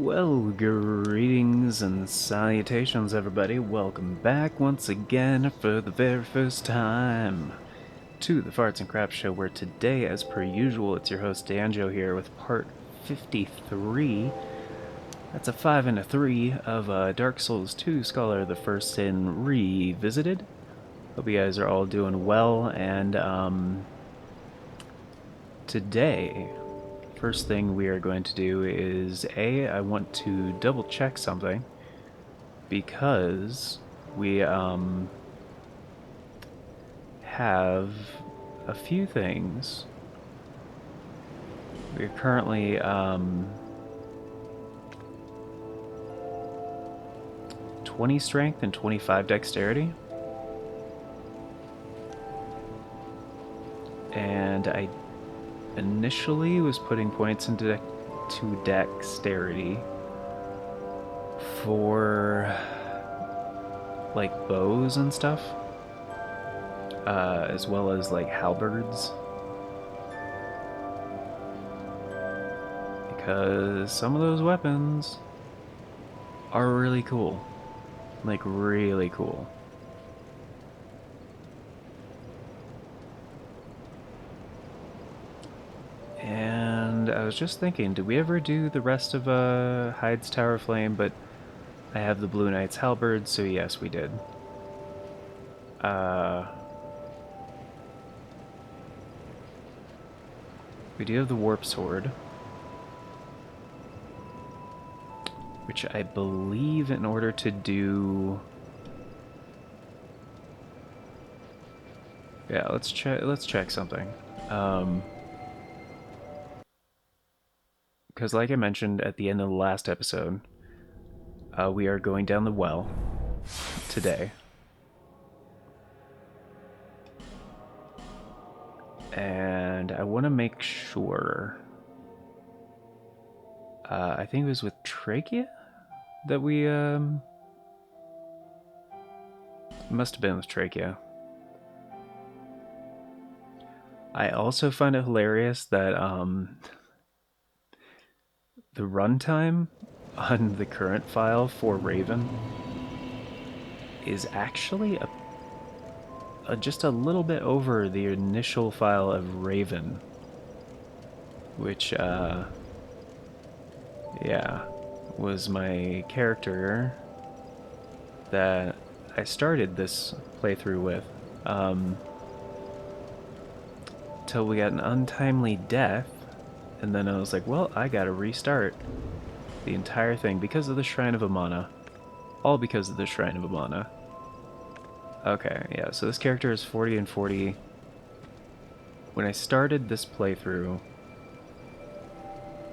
Well, greetings and salutations, everybody. Welcome back once again for the very first time to the Farts and Crap Show, where today, as per usual, it's your host Danjo here with part 53. That's a 5 and a 3 of Dark Souls 2 Scholar the First Sin Revisited. Hope you guys are all doing well, and today, first thing we are going to do is I want to double check something because we have a few things. We're currently 20 strength and 25 dexterity, and I initially was putting points into dexterity for like bows and stuff, as well as like halberds, because some of those weapons are really cool, like really cool. And I was just thinking, did we ever do the rest of Hyde's Tower Flame? But I have the Blue Knight's Halberd, so yes, we did. We do have the Warp Sword, which I believe in order to do... Yeah, let's check something. Because like I mentioned at the end of the last episode, we are going down the well today. And I want to make sure... I think it was with Trachea that we... must have been with Trachea. I also find it hilarious that the runtime on the current file for Raven is actually just a little bit over the initial file of Raven, which yeah, was my character that I started this playthrough with, till we got an untimely death, and then I was like, well, I gotta restart the entire thing because of the Shrine of Amana. All because of the Shrine of Amana. Okay, yeah, so this character is 40 and 40. When I started this playthrough,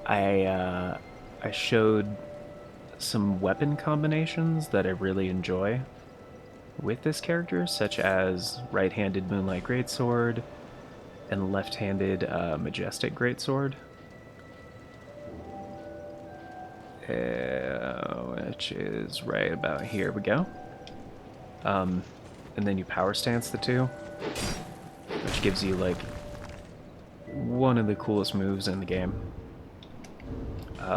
I showed some weapon combinations that I really enjoy with this character, such as right-handed Moonlight Greatsword and left-handed Majestic Greatsword. Which is right about here we go. And then you power stance the two, which gives you like one of the coolest moves in the game.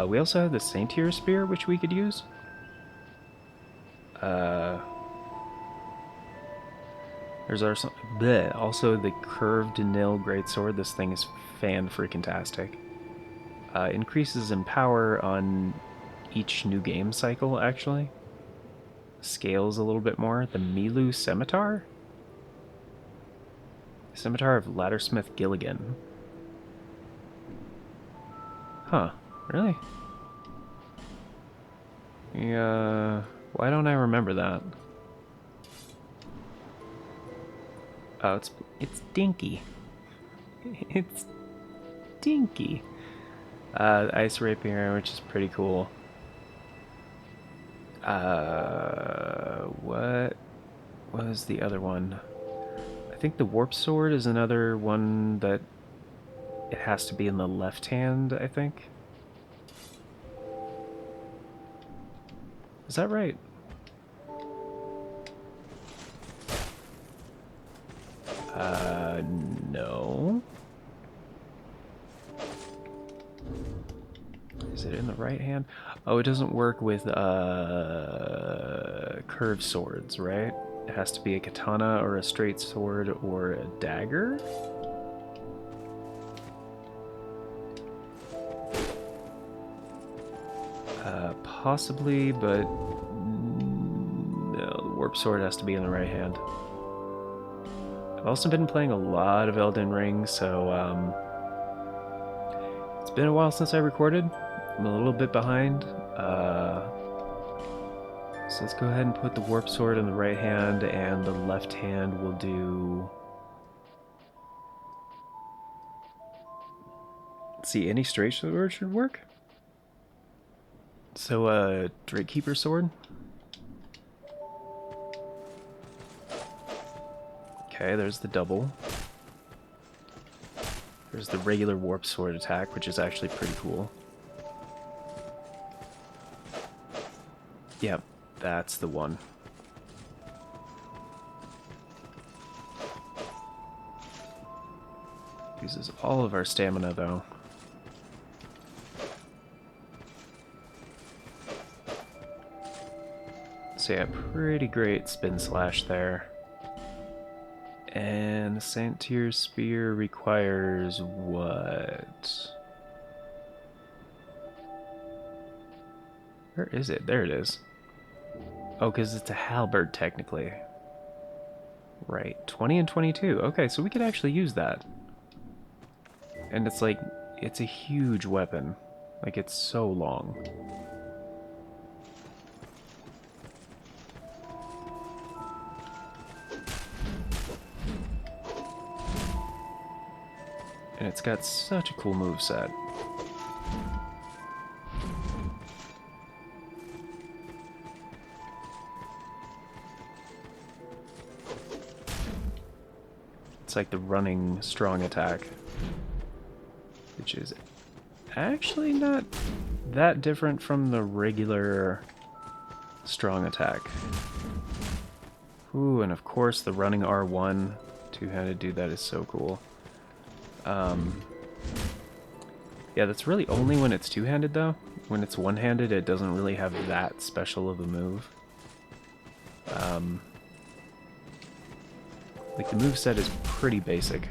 We also have the Saintier Spear, which we could use. There's also the Curved Nil Greatsword. This thing is fan-freaking-tastic. Increases in power on each new game cycle, actually. Scales a little bit more. The Milu Scimitar? Scimitar of Laddersmith Gilligan. Huh, really? Yeah, why don't I remember that? Oh, it's Dinky. It's Dinky. Ice Rapier, which is pretty cool. What was the other one? I think the Warp Sword is another one that it has to be in the left hand, I think. Is that right? No. Is it in the right hand? Oh, it doesn't work with curved swords, right? It has to be a katana or a straight sword or a dagger? Possibly, but no, the warp sword has to be in the right hand. I've also been playing a lot of Elden Ring, so it's been a while since I recorded. I'm a little bit behind. So let's go ahead and put the warp sword in the right hand, and the left hand will do... Let's see, any straight sword should work. So, Drakekeeper sword. Okay, there's the double. There's the regular warp sword attack, which is actually pretty cool. Yep, that's the one. Uses all of our stamina, though. So yeah, pretty great spin slash there. And the Santir Spear requires what? Where is it? There it is. Oh, because it's a halberd, technically. Right, 20 and 22. Okay, so we could actually use that. And it's like, it's a huge weapon. Like, it's so long. And it's got such a cool moveset. It's like the running strong attack, which is actually not that different from the regular strong attack. Ooh, and of course the running R1 two-handed dude, that is so cool. Yeah, that's really only when it's two-handed though. When it's one-handed, it doesn't really have that special of a move. Like, the moveset is pretty basic,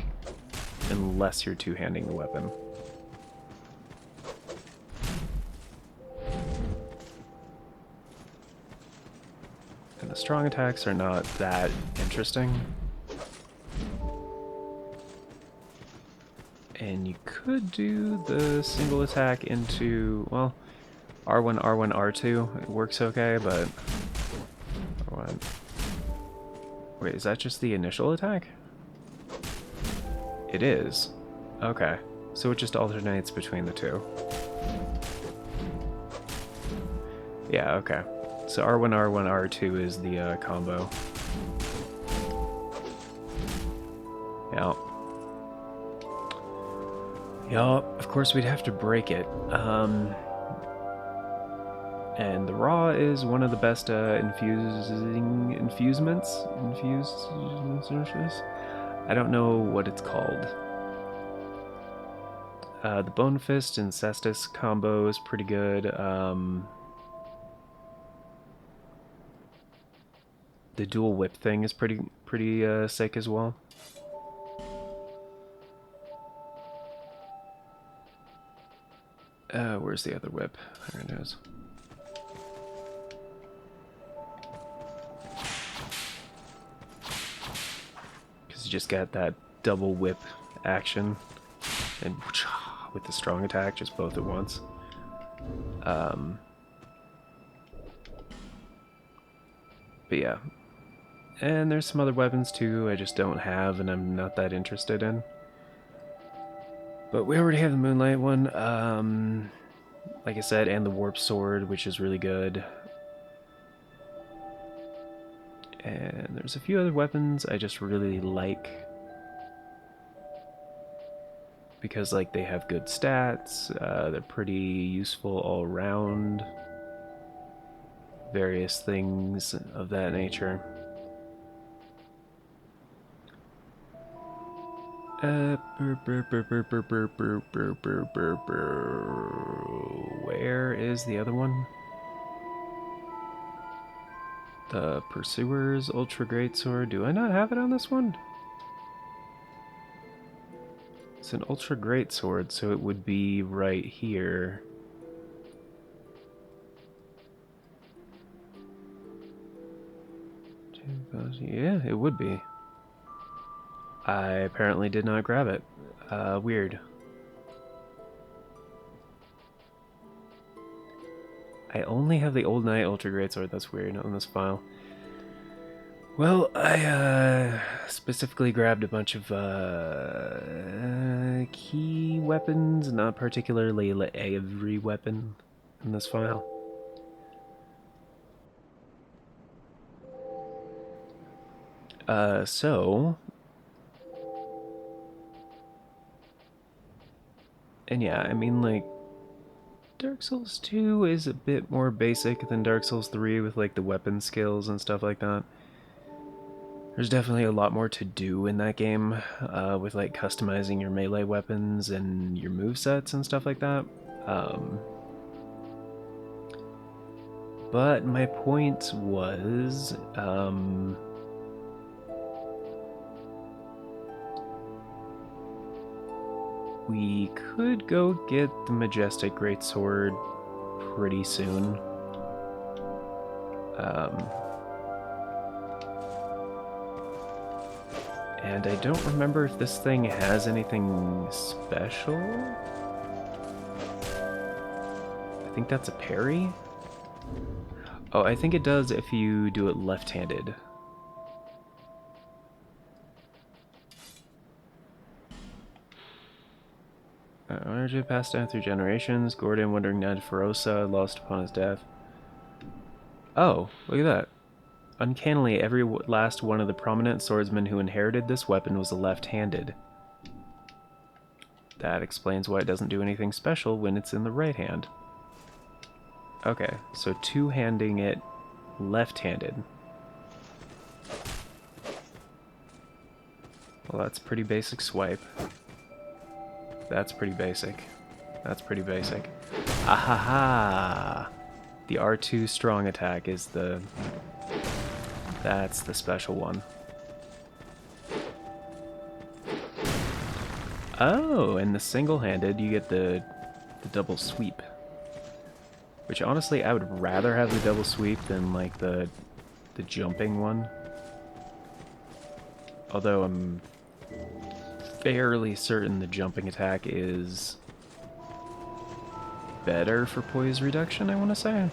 unless you're two-handing the weapon. And the strong attacks are not that interesting. And you could do the single attack into, well, R1, R1, R2. It works okay, but... R1. Wait, is that just the initial attack? It is. Okay. So it just alternates between the two. Yeah, okay. So R1, R1, R2 is the combo. Yeah. Yeah, of course we'd have to break it. And the raw is one of the best infusements? I don't know what it's called. The Bone Fist and Cestus combo is pretty good. The dual whip thing is pretty sick as well. Where's the other whip? There it is. Because you just got that double whip action, and with the strong attack, just both at once. But yeah. And there's some other weapons too I just don't have and I'm not that interested in. But we already have the Moonlight one, like I said, and the Warp Sword, which is really good. And there's a few other weapons I just really like. Because, like, they have good stats, they're pretty useful all around. Various things of that nature. Where is the other one? The Pursuer's Ultra Greatsword. Do I not have it on this one? It's an Ultra Greatsword, so it would be right here. Yeah, it would be. I apparently did not grab it. Weird. I only have the Old Knight Ultra Greatsword. That's weird on this file. Well, I specifically grabbed a bunch of key weapons, not particularly every weapon in this file. And yeah, I mean, like, Dark Souls 2 is a bit more basic than Dark Souls 3 with, like, the weapon skills and stuff like that. There's definitely a lot more to do in that game with, like, customizing your melee weapons and your movesets and stuff like that. But my point was, we could go get the Majestic Greatsword pretty soon. And I don't remember if this thing has anything special. I think that's a parry. Oh, I think it does if you do it left-handed. Energy passed down through generations. Gordon, wandering Ned Ferosa, lost upon his death. Oh, look at that. Uncannily, every last one of the prominent swordsmen who inherited this weapon was left-handed. That explains why it doesn't do anything special when it's in the right hand. Okay, so two-handing it left-handed. Well, that's pretty basic swipe. That's pretty basic. That's pretty basic. Ahaha! The R2 strong attack is the... That's the special one. Oh, and the single-handed, you get the double sweep. Which, honestly, I would rather have the double sweep than, like, the jumping one. Although I'm fairly certain the jumping attack is better for poise reduction, I want to say.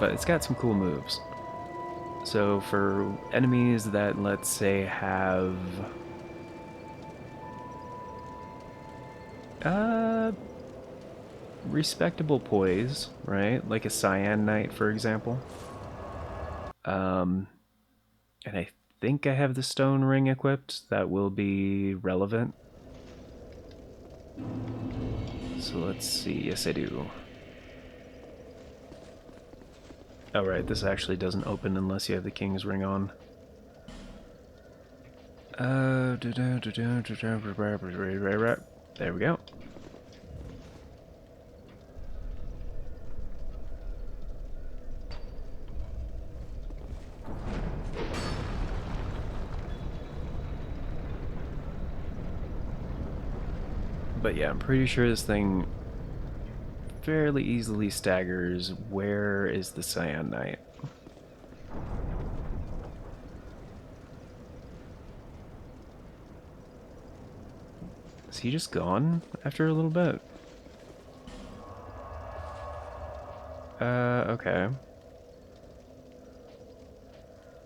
But it's got some cool moves. So for enemies that, let's say, have... respectable poise, right? Like a Cyan Knight, for example. And I think I have the stone ring equipped. That will be relevant. So let's see. Yes, I do. Oh, right. This actually doesn't open unless you have the king's ring on. There we go. But yeah, I'm pretty sure this thing fairly easily staggers. Where is the Cyan Knight? Is he just gone after a little bit? Okay.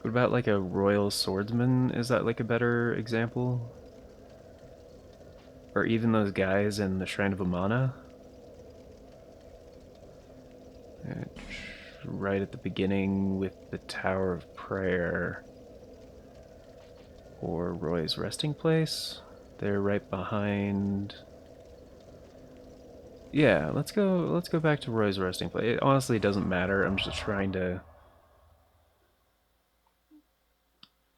What about like a Royal Swordsman? Is that like a better example? Or even those guys in the Shrine of Amana? Right at the beginning with the Tower of Prayer. Or Roy's resting place. They're right behind. Yeah, let's go back to Roy's resting place. It honestly doesn't matter. I'm just trying to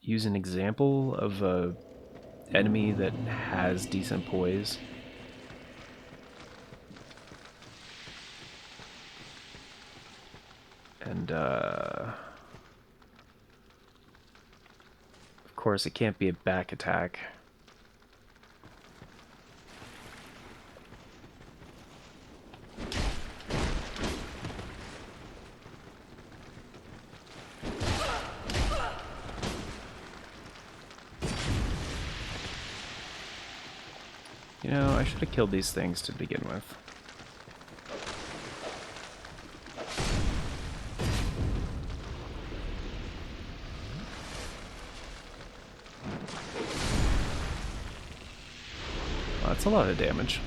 use an example of a enemy that has decent poise. And, of course, it can't be a back attack. You know, I should have killed these things to begin with. Well, that's a lot of damage.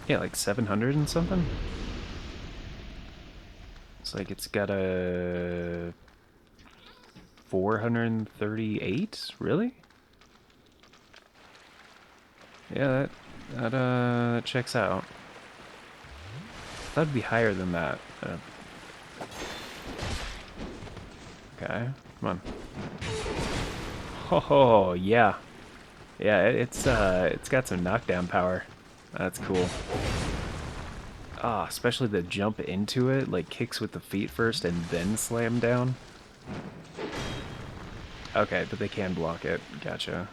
Yeah, like 700 and something? It's like it's got a 438? Really? Yeah, that checks out. That'd be higher than that. Okay, come on. Oh, yeah. Yeah, it's got some knockdown power. That's cool. Ah, especially the jump into it, like kicks with the feet first and then slam down. Okay, but they can block it. Gotcha.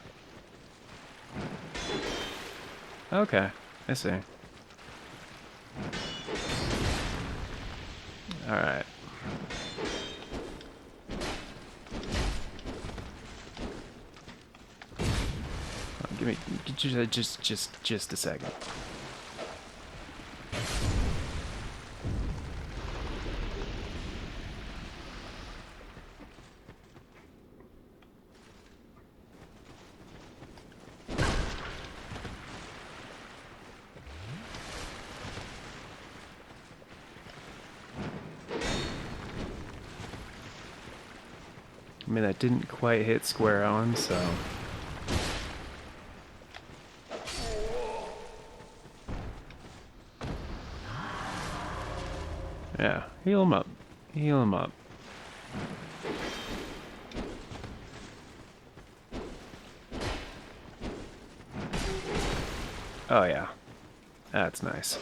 Okay, I see. Alright. Give me just a second. I mean, that didn't quite hit square on, so... Yeah, heal him up. Heal him up. Oh yeah. That's nice.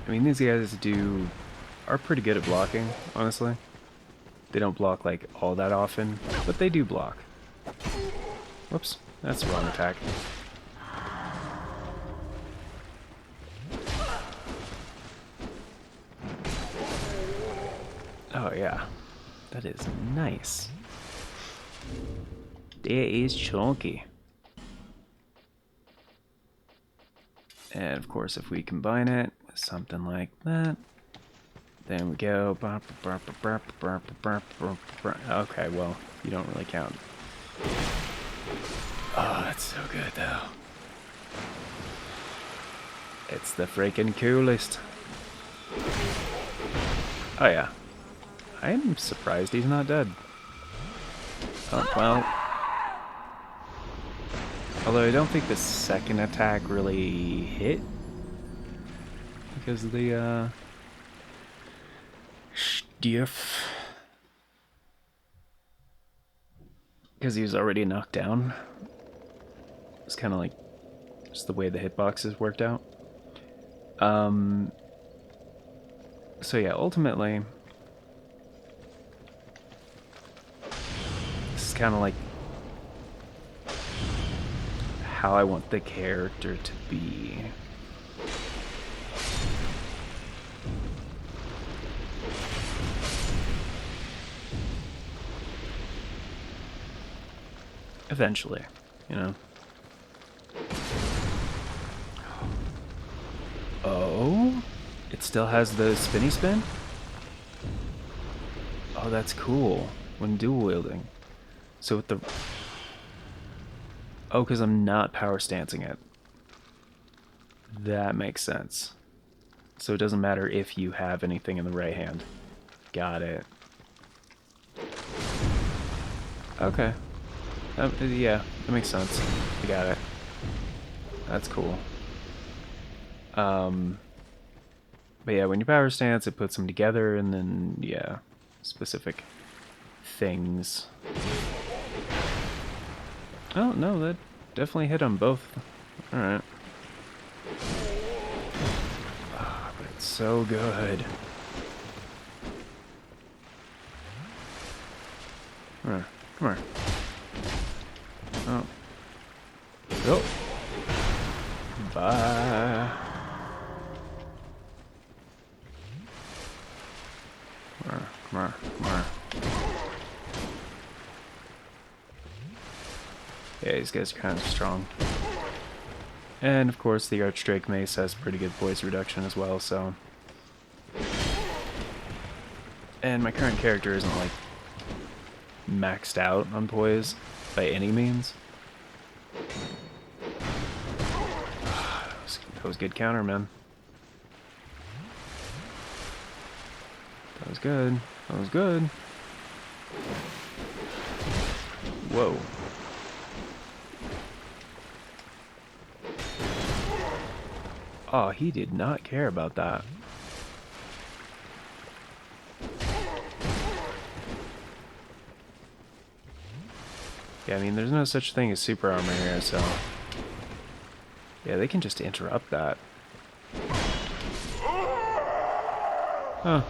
I mean, these guys are pretty good at blocking, honestly. They don't block like all that often, but they do block. Whoops, that's the wrong attack. Oh yeah, that is nice. That is chunky. And of course, if we combine it with something like that, then we go. Okay, well, you don't really count. Oh, that's so good, though. It's the freaking coolest. Oh, yeah. I'm surprised he's not dead. Oh, well. Although I don't think the second attack really hit. Because of the, stiff. Because he was already knocked down. It's kind of like just the way the hitboxes worked out. So yeah, ultimately, this is kind of like how I want the character to be. Eventually, you know. Oh, it still has the spinny spin? Oh, that's cool. When dual wielding. So with the... Oh, because I'm not power stancing it. That makes sense. So it doesn't matter if you have anything in the right hand. Got it. Okay. Yeah, that makes sense. I got it. That's cool. But yeah, when you power stance, it puts them together, and then, yeah, specific things. Oh, no, that definitely hit on both. Alright. Oh, but it's so good. Come on, come on. Oh. Go. Bye. Come on, come on, come on. Yeah, these guys are kind of strong. And of course, the Archdrake Mace has pretty good poise reduction as well, so. And my current character isn't like maxed out on poise by any means. That was good counter, man. That was good. That was good. Whoa. Oh, he did not care about that. Yeah, I mean, there's no such thing as super armor here, so... Yeah, they can just interrupt that. Huh.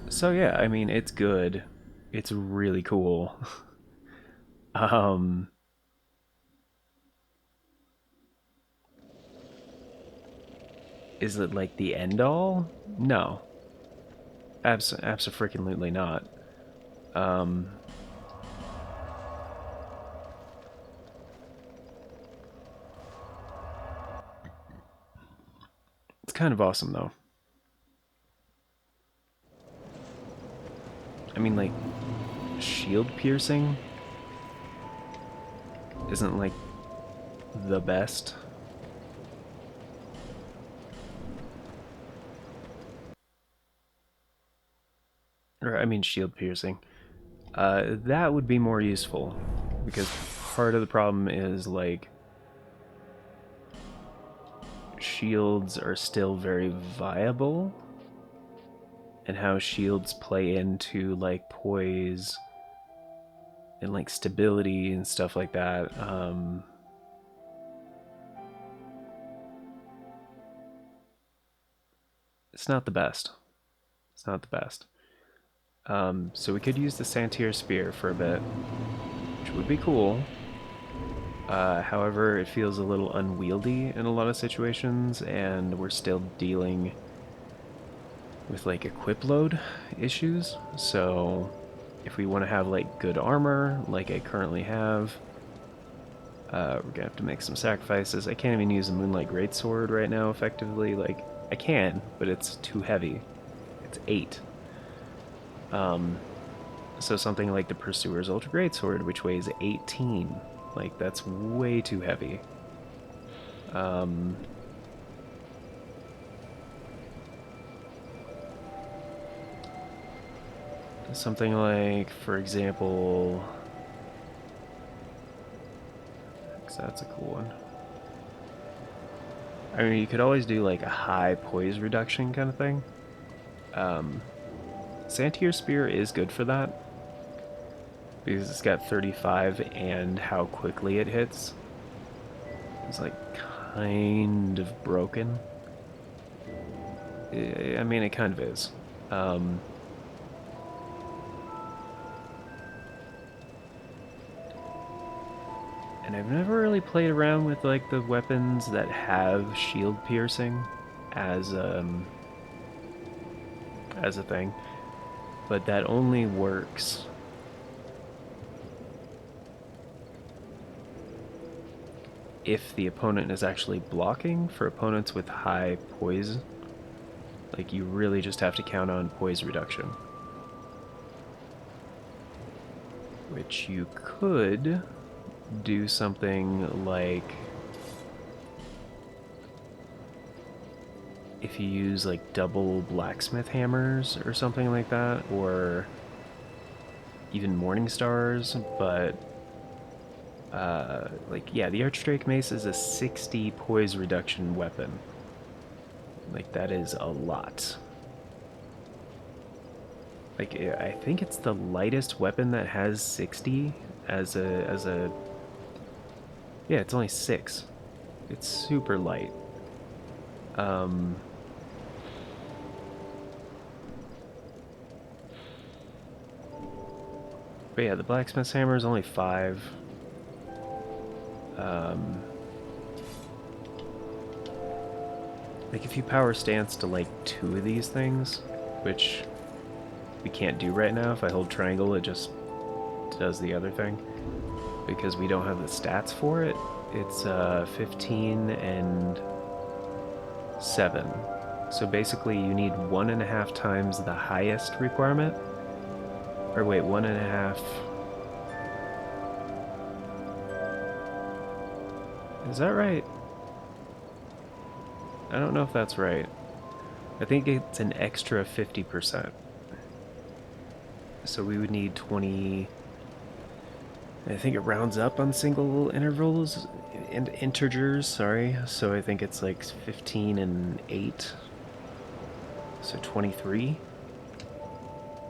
So yeah, I mean, it's good. It's really cool. Is it like the end all? No. Abso-freaking-lutely not. It's kind of awesome though. I mean, like, shield piercing isn't like the best. Or, I mean, shield piercing. That would be more useful, because part of the problem is, like, shields are still very viable, and how shields play into, like, poise and, like, stability and stuff like that. It's not the best. It's not the best. So we could use the Santier Spear for a bit, which would be cool. However, it feels a little unwieldy in a lot of situations, and we're still dealing with like equip load issues. So if we want to have like good armor, like I currently have, we're gonna have to make some sacrifices. I can't even use a Moonlight Greatsword right now effectively. Like, I can, but it's too heavy. It's 8. So something like the Pursuer's Ultra Greatsword, which weighs 18. Like, that's way too heavy. Something like, for example... Because that's a cool one. I mean, you could always do like a high poise reduction kind of thing. Santier Spear is good for that, because it's got 35 and how quickly it hits. It's like kind of broken. I mean, it kind of is. And I've never really played around with like the weapons that have shield piercing as a thing, but that only works if the opponent is actually blocking. For opponents with high poise, like, you really just have to count on poise reduction, which you could do something like, if you use like double blacksmith hammers or something like that, or even morning stars, but Like, yeah, the Archdrake Mace is a 60 poise reduction weapon. Like, that is a lot. Like, I think it's the lightest weapon that has 60 as a... Yeah, it's only 6. It's super light. But yeah, the Blacksmith's Hammer is only 5. Like, if you power stance to, like, 2 of these things, which we can't do right now. If I hold triangle, it just does the other thing. Because we don't have the stats for it, it's 15 and 7. So basically you need 1.5 times the highest requirement. Or wait, 1.5... Is that right? I don't know if that's right. I think it's an extra 50%. So we would need 20... I think it rounds up on single intervals and integers, sorry. So I think it's like 15 and 8. So 23.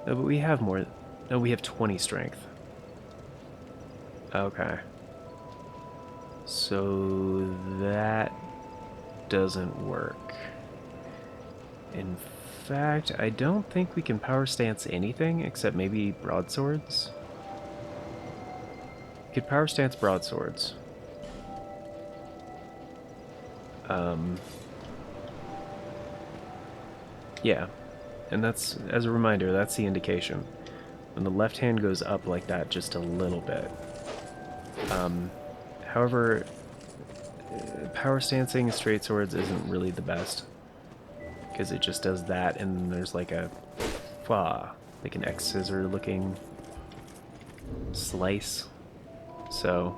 No, but we have more. No, we have 20 strength. Okay. So that doesn't work. In fact, I don't think we can power stance anything except maybe broadswords. We could power stance broadswords. Yeah, and that's, as a reminder, that's the indication. When the left hand goes up like that just a little bit. However, power stancing straight swords isn't really the best. Because it just does that, and then there's like a like an X-scissor looking slice. So,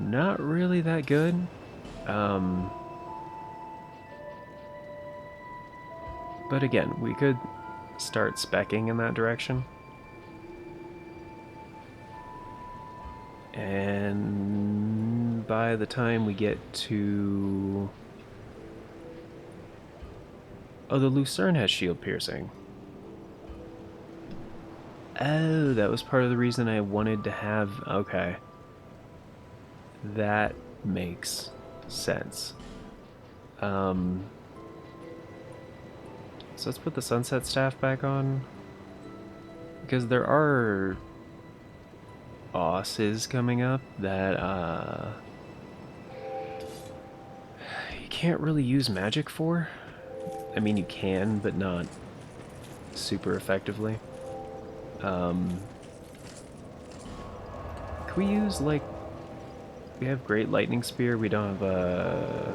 not really that good. But again, we could start speccing in that direction. And by the time we get to... Oh, the Lucerne has shield piercing. Oh, that was part of the reason I wanted to have... Okay. That makes sense. So let's put the Sunset Staff back on. Because there are bosses coming up that you can't really use magic for. I mean, you can, but not super effectively. Can we use, like... We have Great Lightning Spear, we don't have a...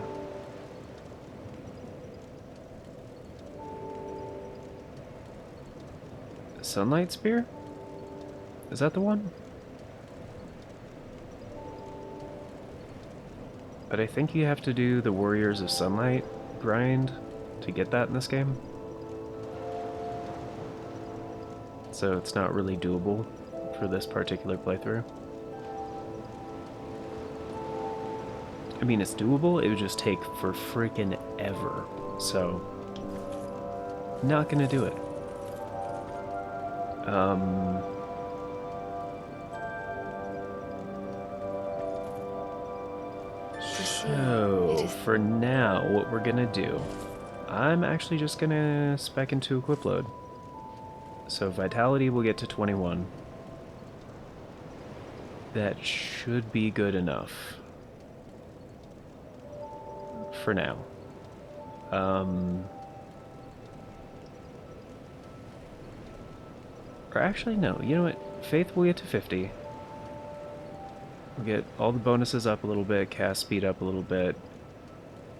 Sunlight Spear? Is that the one? But I think you have to do the Warriors of Sunlight grind to get that in this game. So it's not really doable for this particular playthrough. I mean, it's doable, it would just take for freaking ever. So, not gonna do it. So, for now, what we're gonna do, I'm actually just gonna spec into equip load. So Vitality will get to 21. That should be good enough. For now. Or actually, no. You know what? Faith will get to 50. We'll get all the bonuses up a little bit, cast speed up a little bit,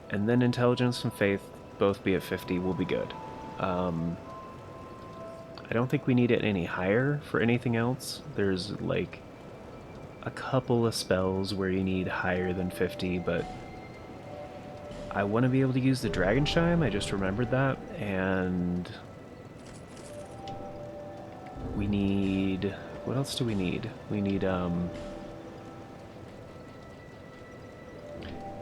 and then Intelligence and Faith both be at 50. We'll be good. I don't think we need it any higher for anything else. There's, like, a couple of spells where you need higher than 50, but I want to be able to use the Dragon Chime, I just remembered that, and we need... What else do we need? We need,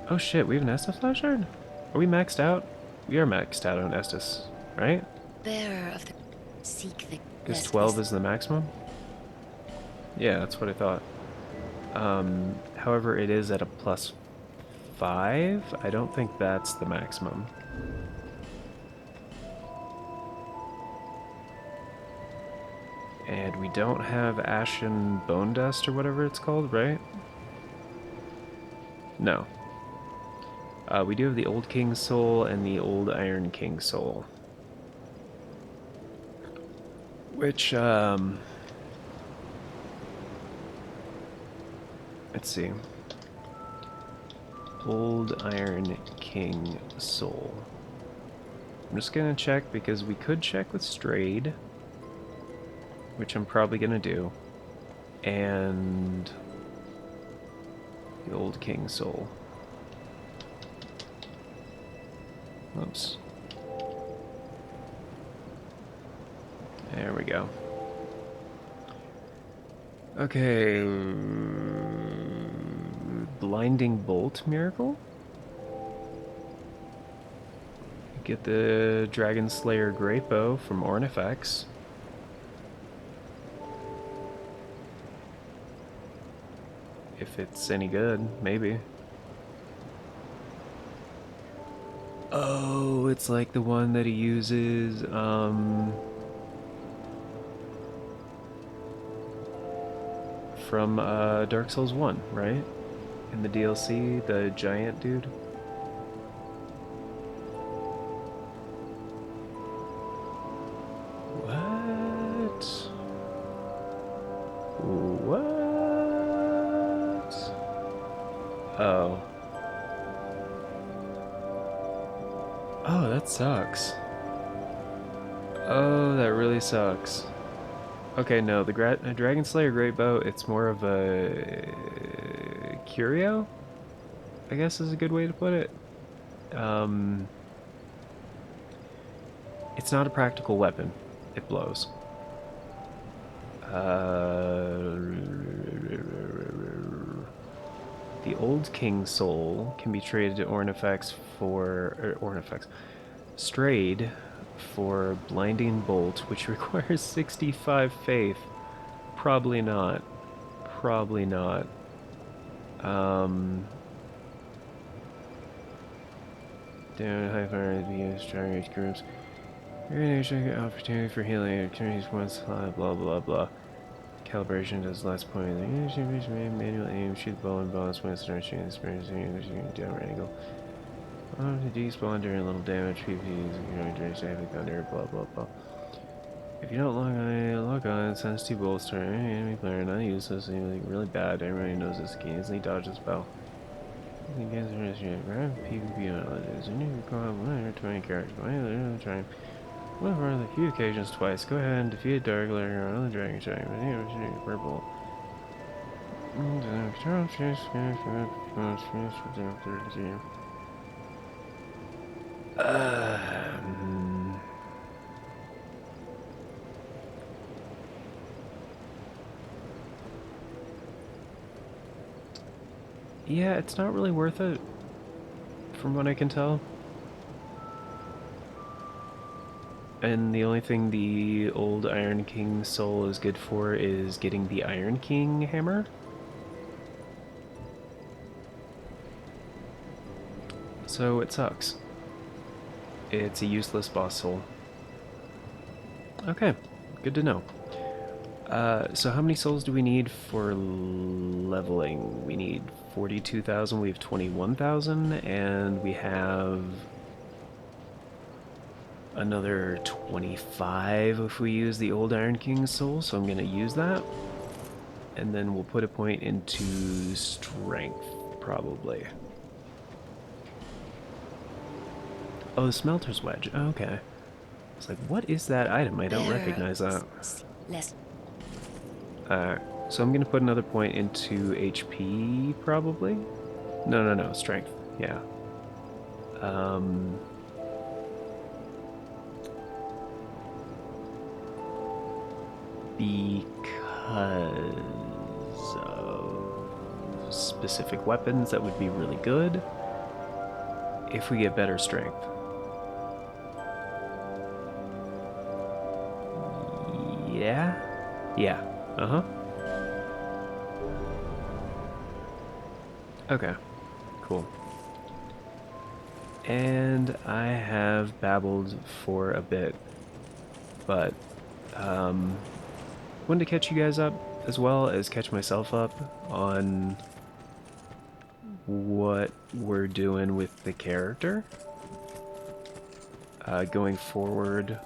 Oh shit, we have an Estus flashcard? Are we maxed out? We are maxed out on Estus, right? Bearer of the seek the Because lest 12 this. is the maximum? Yeah, that's what I thought. However, it is at a plus 5. I don't think that's the maximum. And we don't have Ashen Bone Dust or whatever it's called, right? No. We do have the Old King Soul and the Old Iron King Soul. Which, let's see. Old Iron King Soul. I'm just gonna check because we could check with Strayed, which I'm probably gonna do, and the Old King Soul. Oops. There we go. Okay. Blinding Bolt Miracle? Get the Dragon Slayer Great Bow from Ornifex. If it's any good, maybe. Oh, it's like the one that he uses, from Dark Souls 1, right? In the DLC, the giant dude. What? What? Oh. Oh, that sucks. Oh, that really sucks. Okay, no, the Dragon Slayer Great Bow, it's more of a curio, I guess is a good way to put it. It's not a practical weapon. It blows. The Old King Soul can be traded to Ornifex for... Ornifex. Strayed for Blinding Bolt, which requires 65 faith. Probably not. Probably not. Down high fire to be used strong age groups. Opportunity for healing opportunities once blah blah blah. Calibration does less point. Manual aim, shoot the ball and balance when start shooting experience down angle. To despawn during a little damage, PvP during saving thunder, blah blah blah. If you don't log on, it sends 2 bolts to any enemy player, not useless, really bad. Everybody knows this key. Instantly dodge the spell. PvP analysis. You need to call out 120 characters. Trying. One of the few occasions twice. Go ahead and defeat a dark layer on the dragon shine. Purple. Yeah, it's not really worth it, from what I can tell. And the only thing the old Iron King soul is good for is getting the Iron King hammer. So it sucks. It's a useless boss soul. Okay, good to know. So how many souls do we need for leveling? We need 42,000, we have 21,000, and we have another 25 if we use the old Iron King soul, so I'm going to use that. And then we'll put a point into strength, probably. Oh, the smelter's wedge. Oh, okay. It's like, what is that item? I don't recognize that. So I'm gonna put another point into HP, probably? No, strength. Yeah. Because of specific weapons, that would be really good. if we get better strength. Yeah? Yeah. Uh-huh. Okay. Cool. And I have babbled for a bit, but wanted to catch you guys up as well as catch myself up on what we're doing with the character. Going forward,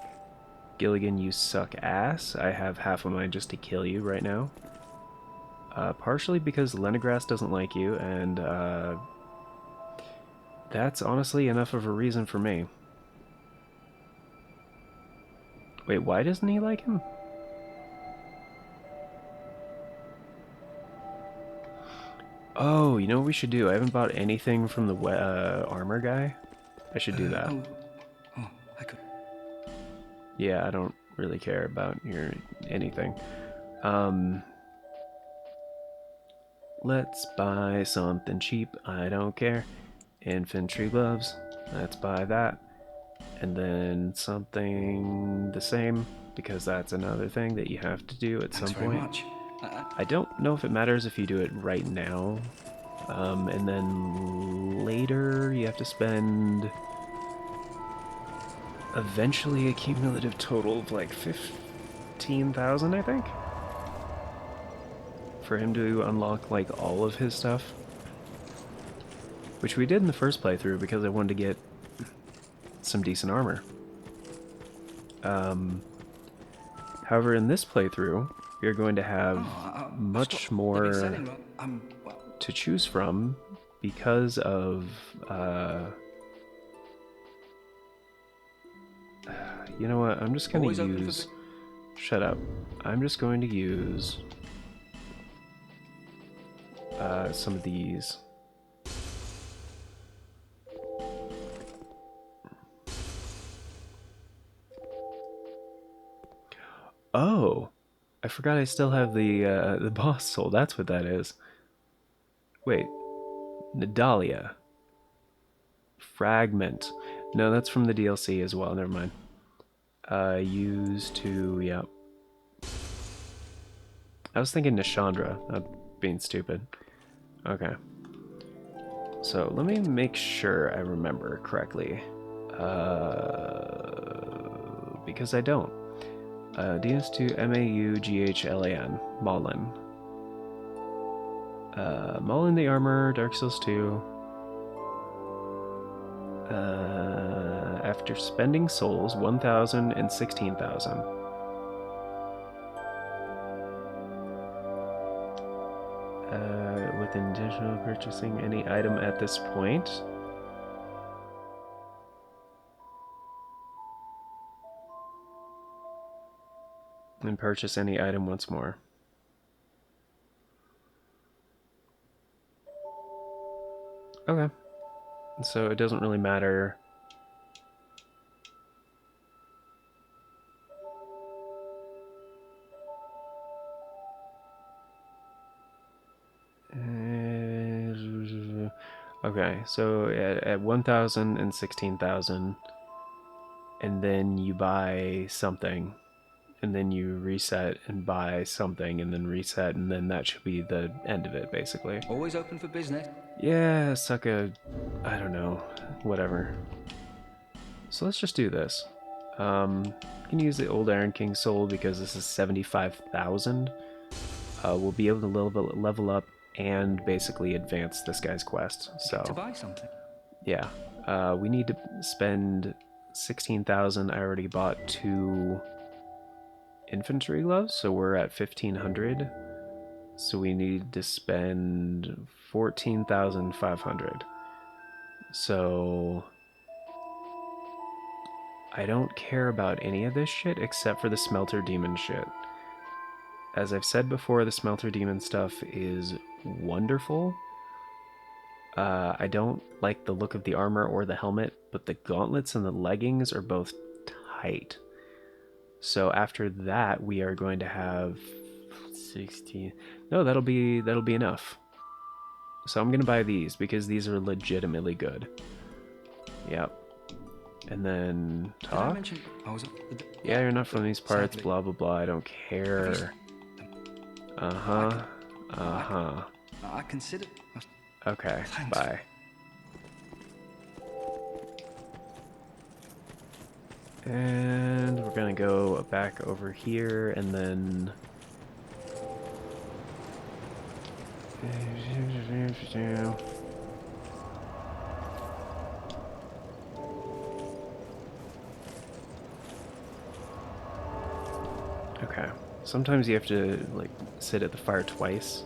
Gilligan, you suck ass. I have half of mine just to kill you right now. Partially because Lenegrass doesn't like you, and that's honestly enough of a reason for me. Wait, why doesn't he like him? Oh, you know what we should do? I haven't bought anything from the armor guy. I should do that. I could. Yeah, I don't really care about your anything. Let's buy something cheap. I don't care. Infantry gloves. Let's buy that. And then something the same, because that's another thing that you have to do at some point. Much. I don't know if it matters if you do it right now. And then later you have to spend eventually a cumulative total of like 15,000, I think, for him to unlock like all of his stuff. Which we did in the first playthrough because I wanted to get some decent armor. However, in this playthrough, we are going to have much more to choose from because of, you know what, I'm just going to use, shut up, I'm just going to use some of these. Oh, I forgot I still have the boss soul. That's what that is. Wait, Nadalia. Fragment. No, that's from the DLC as well. Never mind. Used to, yeah. I was thinking Nishandra. I'm being stupid. Okay. So let me make sure I remember correctly. Because I don't. DS2 MAUGHLAN. Maulin. Maulin the armor, Dark Souls 2. After spending souls, 1,000 and 16,000. With additional purchasing any item at this point. And purchase any item once more. Okay. So it doesn't really matter. Okay, so at 1,000 and 16,000, and then you buy something, and then you reset and buy something, and then reset, and then that should be the end of it, basically. Always open for business. Yeah, suck a... I don't know. Whatever. So let's just do this. You can use the old Iron King soul because this is 75,000. We'll be able to level up and basically advance this guy's quest. So to buy something. Yeah, we need to spend 16,000. I already bought 2 infantry gloves, so we're at 1,500. So we need to spend 14,500. So I don't care about any of this shit except for the smelter demon shit. As I've said before, the smelter demon stuff is wonderful. I don't like the look of the armor or the helmet, but the gauntlets and the leggings are both tight. So after that, we are going to have 16. No, that'll be enough. So I'm gonna buy these because these are legitimately good. Yep. And then Did I talk? mention I was... Yeah, you're not from these parts, Sadly. blah blah blah, I don't care. Uh-huh. Uh-huh. I consider... Okay, Thanks. bye. And we're gonna go back over here and then... Okay. Sometimes you have to, like, sit at the fire twice.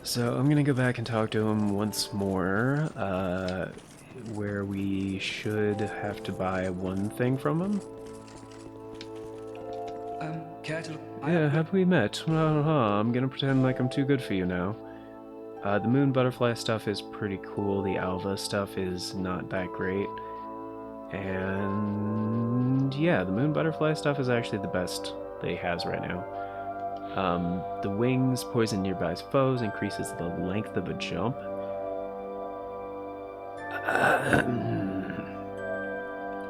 So I'm gonna go back and talk to him once more, where we should have to buy one thing from him. Care to look... Yeah, have we met? I'm gonna pretend like I'm too good for you now. The moon butterfly stuff is pretty cool, the alva stuff is not that great. And yeah, the moon butterfly stuff is actually the best that he has right now. The wings poison nearby foes, increases the length of a jump.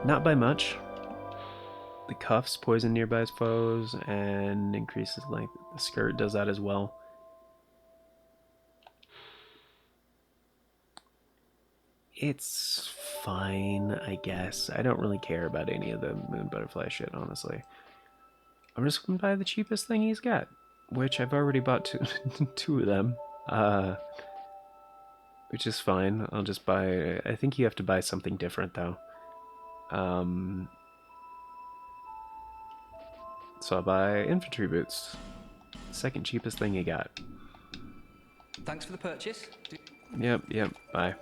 Not by much. The cuffs poison nearby foes and increases length. The skirt does that as well. It's fine, I guess. I don't really care about any of the moon butterfly shit, honestly. I'm just gonna buy the cheapest thing he's got, which I've already bought two of them. Which is fine. I'll just buy... I think you have to buy something different, though. So I'll buy infantry boots. Second cheapest thing you got. Thanks for the purchase. Yep, bye.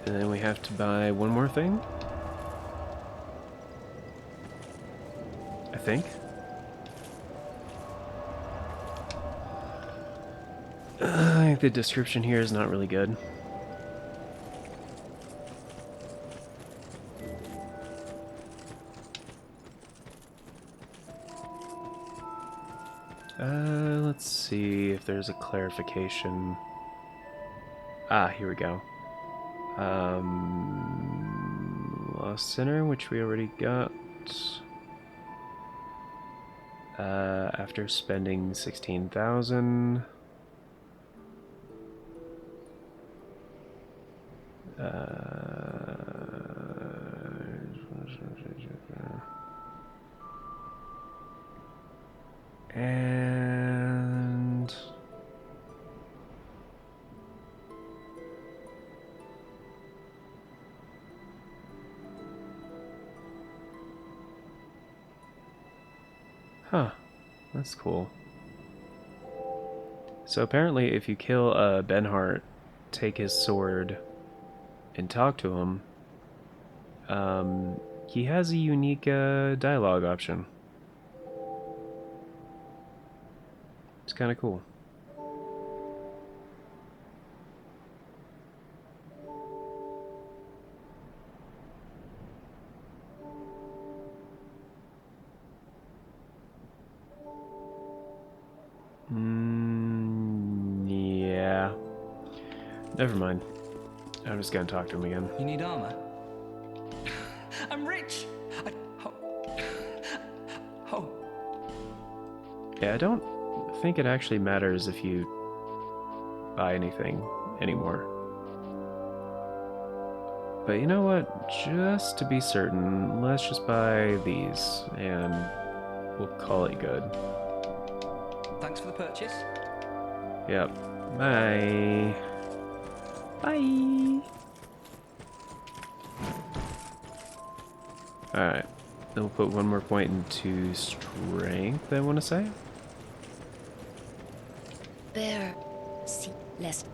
And then we have to buy one more thing. I think. I think the description here is not really good. Let's see if there's a clarification. Ah, here we go. Lost Center, which we already got. After spending 16,000. And huh, that's cool. So apparently if you kill Benhart, take his sword and talk to him, he has a unique dialogue option. It's kind of cool. Yeah. Never mind. I'm just gonna talk to him again. You need armor? I'm rich! Yeah, I don't think it actually matters if you buy anything anymore. But you know what? Just to be certain, let's just buy these and we'll call it good. Thanks for the purchase. Yep. Bye. Bye. Alright. Then we'll put one more point into strength, I want to say. Bear. See less.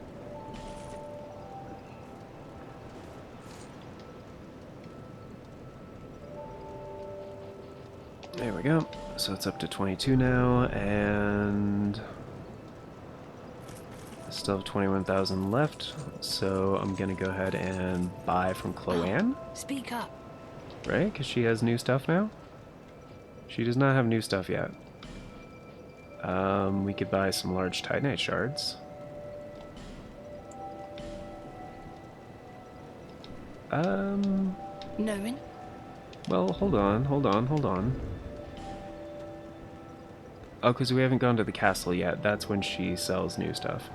There we go. So it's up to 22 now, and I still have 21,000 left. So I'm gonna go ahead and buy from Chloanne, Speak up. right? Because she has new stuff now. She does not have new stuff yet. We could buy some large Titanite shards. Knowing? Well, hold on. Oh, because we haven't gone to the castle yet. That's when she sells new stuff.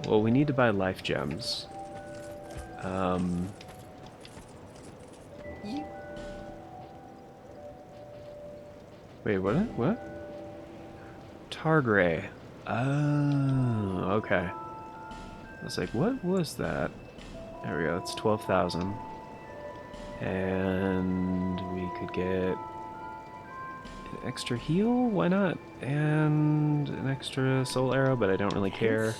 Well, we need to buy life gems. You? Wait, what? Targray. Oh, okay. I was like, what was that? There we go, it's 12,000. And we could get an extra heal, why not? And an extra soul arrow, but I don't really care.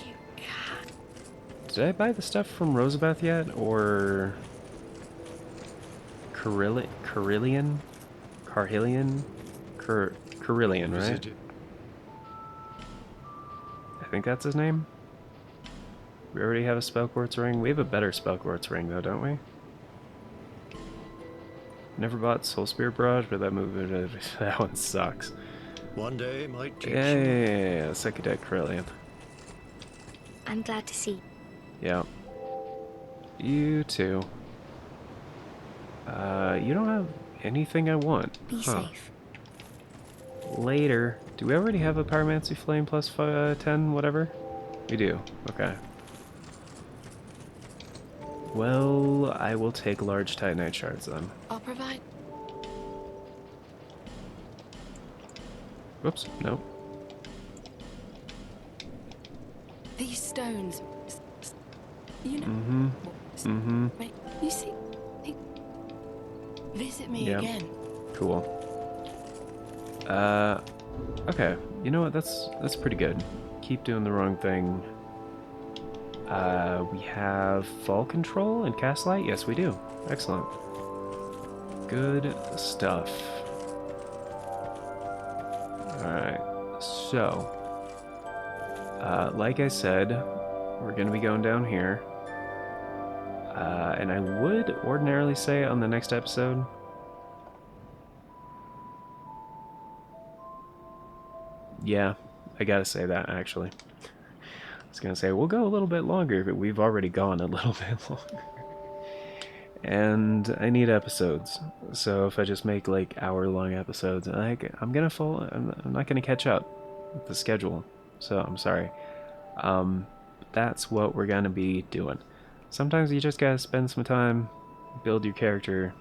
Did I buy the stuff from Rosabeth yet? Or Carillion? Carhillion? Carillion, right? I think that's his name. We already have a spell quartz ring. We have a better spell quartz ring though, don't we? Never bought Soul Spear Barrage, but that one sucks. One day might teach Yeah, second deck Carillion. I'm glad to see. Yeah. You too. You don't have anything I want. Be safe. Later. Do we already have a Pyromancy Flame plus 10, whatever? We do. Okay. Well, I will take large Titanite shards then. I'll provide. Whoops, no. These stones. You know. Mm-hmm. Wait, you see. Visit me Yep. again. Cool. Okay. You know what? That's pretty good. Keep doing the wrong thing. We have fall control and cast light? Yes, we do. Excellent. Good stuff. Alright, so, like I said, we're going to be going down here. And I would ordinarily say on the next episode, yeah, I gotta say that actually. I was gonna say we'll go a little bit longer, but we've already gone a little bit longer. And I need episodes, so if I just make like hour-long episodes, I'm not gonna catch up with the schedule. So I'm sorry. That's what we're gonna be doing. Sometimes you just gotta spend some time, build your character,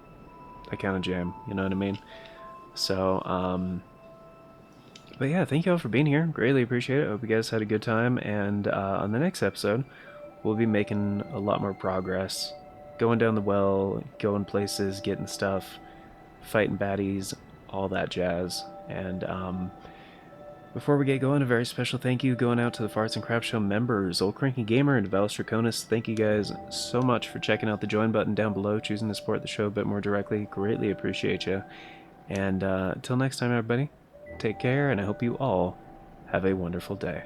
that kind of jam. You know what I mean? So but yeah, thank you all for being here. Greatly appreciate it. Hope you guys had a good time. And on the next episode, we'll be making a lot more progress. Going down the well, going places, getting stuff, fighting baddies, all that jazz. And before we get going, a very special thank you going out to the Farts and Crap Show members, Old Cranky Gamer and Develos Draconis. Thank you guys so much for checking out the join button down below, choosing to support the show a bit more directly. Greatly appreciate you. And until next time, everybody. Take care, and I hope you all have a wonderful day.